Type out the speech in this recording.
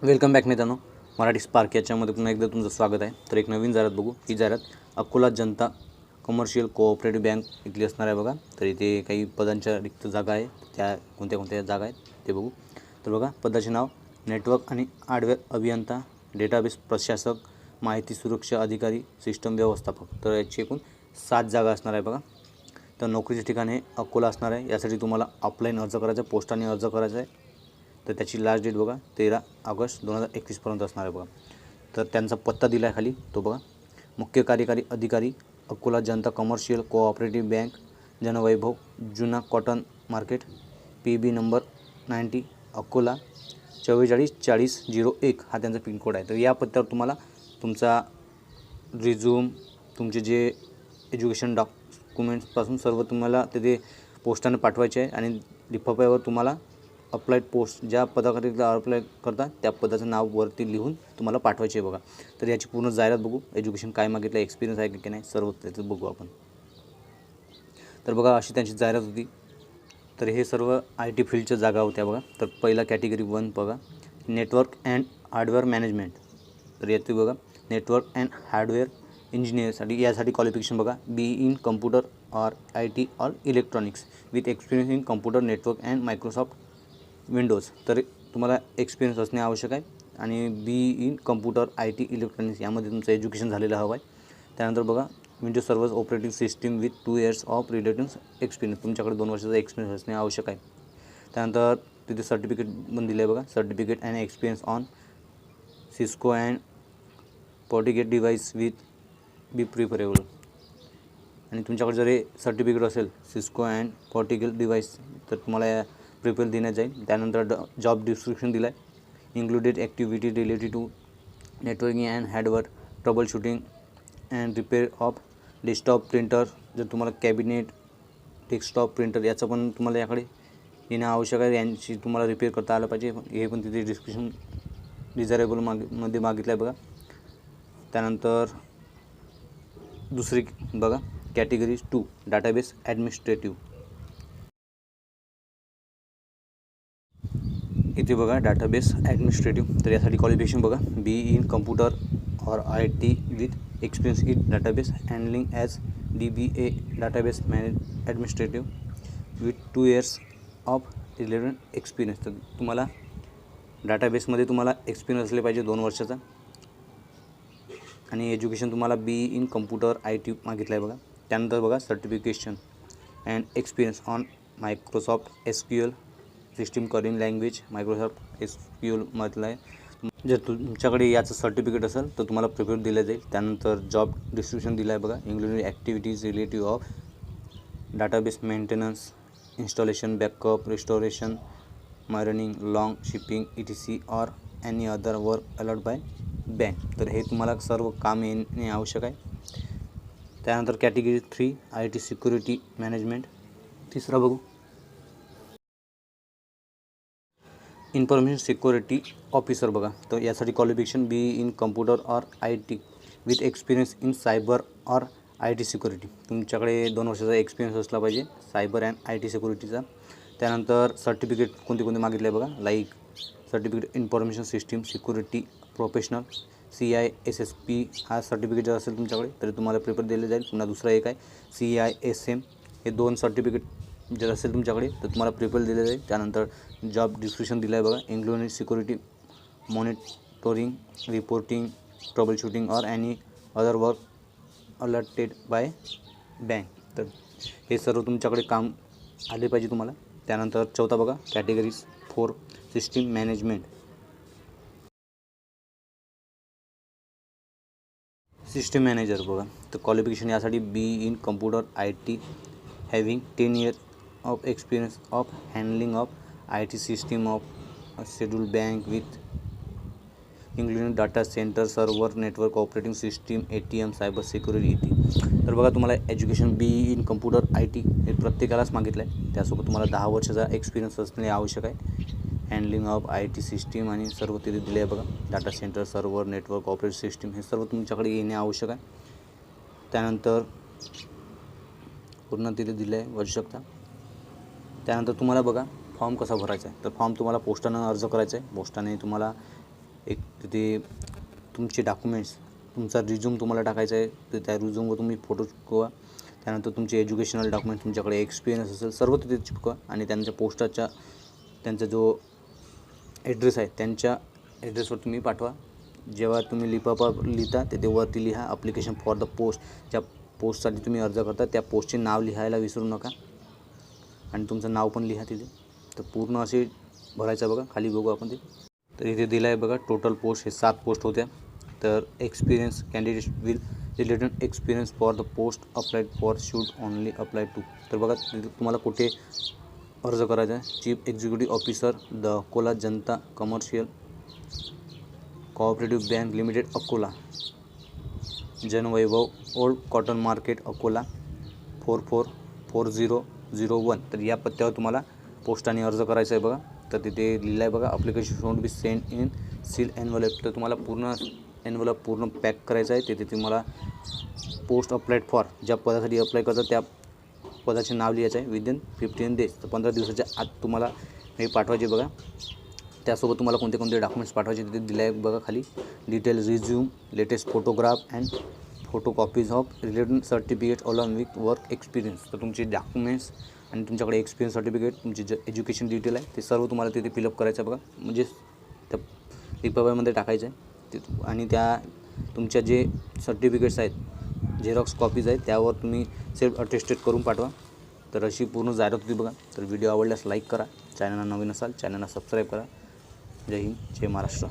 Welcome back मित्रांनो. Marathi spark याच्यामध्ये पुन्हा एकदा तुमचं स्वागत आहे. तर एक नवीन जाहिरात बघू. ही जाहिरात Akola Janata commercial cooperative bank इथली असणार आहे बघा. तर इथे काही पदांच्या रिक्त जागा आहे, त्या कोणत्या जागा आहेत ते बघू. तर बघा, पदाचे नाव नेटवर्क आणि हार्डवेअर अभियंता, डेटाबेस प्रशासक, माहिती सुरक्षा अधिकारी, सिस्टम व्यवस्थापक. तर याची एकूण 7 जागा असणार आहे बघा. तर नोकरीचे ठिकाण हे अकोला असणार आहे. यासाठी तुम्हाला ऑफलाईन अर्ज करायचा आहे, पोस्टाने अर्ज करायचा आहे. तर त्याची लास्ट डेट बघा 13 ऑगस्ट 2021 असणार आहे बघा. तर त्यांचा पत्ता दिला आहे खाली, तो बघा. मुख्य कार्यकारी अधिकारी, Akola Janata commercial cooperative bank, जनवैभव, जुना cotton market, PB number 90, Akola 444001 हा त्यांचा पिनकोड आहे. तर या पत्त्यावर तुम्हाला तुमचा रिझ्यूम, तुमचे जे एज्युकेशन डॉक्युमेंट्सपासून सर्व तुम्हाला तिथे पोस्टाने पाठवायचे आहे. आणि लिफाफ्यावर तुम्हाला अप्लाइड पोस्ट, ज्या पदाकरिता अप्लाय करता त्या पदाचं नाव वरती लिहून तुम्हाला पाठवायचे आहे बघा. तर याची पूर्ण जाहिरात बघू. एज्युकेशन काय मागितलं, एक्सपिरियन्स आहे की नाही, सर्व त्याचं बघू आपण. तर बघा, अशी त्यांची जाहिरात होती. तर हे सर्व IT फील्डच्या जागा होत्या बघा. तर पहिला कॅटेगरी 1 बघा, नेटवर्क अँड हार्डवेअर मॅनेजमेंट. तर याचे बघा, नेटवर्क अँड हार्डवेअर इंजिनिअरसाठी यासाठी क्वालिफिकेशन बघा, BE इन कम्प्युटर और IT और electronics with experience in computer network and Microsoft Windows. तर तुम्हाला एक्सपिरियन्स असणे आवश्यक आहे. आणि BE in computer IT electronics यामध्ये तुमचं एज्युकेशन झालेलं हवं आहे. त्यानंतर बघा, Windows server operating system with 2 years of relative experience, तुमच्याकडे 2 वर्षाचा एक्सपिरियन्स असणे आवश्यक आहे. त्यानंतर तिथे सर्टिफिकेट पण दिलं आहे बघा, certificate and experience on Cisco and Fortigate device with be preferable. आणि तुमच्याकडे जर हे सर्टिफिकेट असेल सिस्को अँड पॉर्टिगेट डिव्हाइस, तर तुम्हाला प्रिफर देण्यात जाईल. त्यानंतर जॉब डिस्क्रिप्शन दिला आहे, included activity related to networking and hardware trouble shooting and repair of desktop printer. जर तुम्हाला कॅबिनेट, डेस्कटॉप प्रिंटर याचं पण तुम्हाला याकडे येणं आवश्यक आहे. यांची तुम्हाला रिपेअर करता आलं पाहिजे. हे पण तिथे डिस्क्रिप्शन डिझायरेबल मध्ये मागितलं आहे बघा. त्यानंतर दुसरी बघा, कॅटेगरी 2 डाटाबेस ॲडमिनिस्ट्रेटिव्ह. इथे बघा, डाटाबेस ॲडमिनिस्ट्रेटिव्ह. तर यासाठी क्वालिफिकेशन बघा, BE इन कम्प्युटर और IT with experience in database handling as DBA database administrative with 2 years of relevant experience. तर तुम्हाला डाटाबेसमध्ये तुम्हाला एक्सपिरियन्स असले पाहिजे 2 वर्षाचा. आणि एज्युकेशन तुम्हाला BE इन कम्प्युटर IT मागितलं आहे बघा. त्यानंतर बघा, certification and experience on Microsoft SQL system calling language, Microsoft SQL म्हटलं आहे. जर तुमच्याकडे याचं सर्टिफिकेट असेल तर तुम्हाला प्रिफर दिलं जाईल. त्यानंतर जॉब डिस्क्रिप्शन दिलं आहे बघा, including activities relative of database maintenance, installation, backup, restoration, mirroring, log shipping ETC और any other work allot by bank. तर हे तुम्हाला सर्व काम येणे आवश्यक आहे. त्यानंतर कॅटेगरी 3 IT सिक्युरिटी मॅनेजमेंट. तिसरा बघू, इन्फॉर्मेशन सिक्युरिटी ऑफिसर बघा. तर यासाठी क्वालिफिकेशन BE इन कम्प्युटर और IT with experience in cyber और IT सिक्युरिटी. तुमच्याकडे 2 वर्षाचा एक्सपिरियन्स असला पाहिजे सायबर अँड IT सिक्युरिटीचा. त्यानंतर सर्टिफिकेट कोणते मागितले आहे बघा, like certificate information system security professional CISSP. हा सर्टिफिकेट जर असेल तुमच्याकडे तर तुम्हाला प्रिफर दिले जाईल. पुन्हा दुसरा एक आहे CISM. हे 2 सर्टिफिकेट जर असेल तुमच्याकडे तर तुम्हाला प्रिफर दिले जाईल. त्यानंतर जॉब डिस्क्रिप्शन दिलं आहे बघा, including security monitoring, reporting, troubleshooting और any other work allotted by bank. तर हे सर्व तुमच्याकडे काम आले पाहिजे तुम्हाला. त्यानंतर चौथा बघा, category 4 system management. System manager बघा. तर क्वालिफिकेशन यासाठी BE in computer IT having 10 years of experience of handling of IT system of schedule bank with including data centre, server, network operating system, ATM, cyber security. तर बघा, तुम्हाला education BE in computer IT हे प्रत्येकालाच मागितलं आहे. त्यासोबत तुम्हाला 10 वर्षाचा एक्सपिरियन्स असणे आवश्यक आहे. हँडलिंग ऑफ IT सिस्टीम आणि सर्व तिथे दिले आहे बघा, data centre, server, network operating system हे सर्व तुमच्याकडे येणे आवश्यक आहे. त्यानंतर पूर्ण तिथे दिलं आहे, वाचू शकता. त्यानंतर तुम्हाला बघा, फॉर्म कसा भरायचा आहे. तर फॉर्म तुम्हाला पोस्टानं अर्ज करायचा आहे. पोस्टाने तुम्हाला तिथे तुमचे डॉक्युमेंट्स, तुमचा रिझ्यूम तुम्हाला टाकायचा आहे, तर त्या रिझ्यूमवर तुम्ही फोटो चिपकवा. त्यानंतर तुमचे एज्युकेशनल डॉक्युमेंट, तुमच्याकडे एक्सपिरियन्स असेल सर्व तिथे चिपकवा आणि त्यांच्या पोस्टाच्या त्यांचा जो ॲड्रेस आहे त्यांच्या ॲड्रेसवर तुम्ही पाठवा. जेव्हा तुम्ही लिफाफा लिहिता ते वरती लिहा ॲप्लिकेशन फॉर द पोस्ट. ज्या पोस्टसाठी तुम्ही अर्ज करता त्या पोस्टचे नाव लिहायला विसरू नका आणि तुमचं नाव पण लिहा तिथे. तर पूर्ण असे भरायचं बघा. खाली बघू आपण ते. तर इथे दिलं आहे बघा टोटल पोस्ट हे 7 पोस्ट होत्या. तर experience candidate will related experience for the post applied for should only apply to. तर बघा तुम्हाला कुठे अर्ज करायचा आहे. Chief executive officer the Akola Janata commercial cooperative bank limited Akola, Janvaibhav old cotton market Akola 444001. तर या पत्त्यावर तुम्हाला पोस्टाने अर्ज करायचा आहे बघा. तर तिथे लिहिलं आहे बघा application showed be send in seal envelope. तर तुम्हाला पूर्ण एनव्हलप पूर्ण पॅक करायचं आहे. तिथे तुम्हाला पोस्ट अप्लाइड फॉर ज्या पदासाठी अप्लाय करतात त्या पदाचे नाव लिहायचं आहे विदिन 15 डेज. तर 15 दिवसाच्या आत तुम्हाला हे पाठवायचे बघा. त्यासोबत तुम्हाला कोणते कोणते डॉक्युमेंट्स पाठवायचे तिथे दिले आहे बघा खाली. Detail resume, latest photograph and photo copies of related certificate along with work experience. तर तुमचे डॉक्युमेंट्स आणि तुमच्याकडे एक्सपिरियन्स सर्टिफिकेट, तुमचे जे एज्युकेशन डिटेल आहे ते सर्व तुम्हाला तिथे फिलअप करायचं आहे बघा. म्हणजे त्या लिफाफ्यामध्ये टाकायचं आहे ते. आणि त्या तुमच्या जे सर्टिफिकेट्स आहेत, झेरॉक्स कॉपीज आहेत, त्यावर तुम्ही सेल्फ अटेस्टेड करून पाठवा. तर अशी पूर्ण जाहिरात होती बघा. तर व्हिडिओ आवडल्यास लाईक करा, चॅनलला नवीन असाल चॅनलला सबस्क्राईब करा. जय हिंद, जय महाराष्ट्र.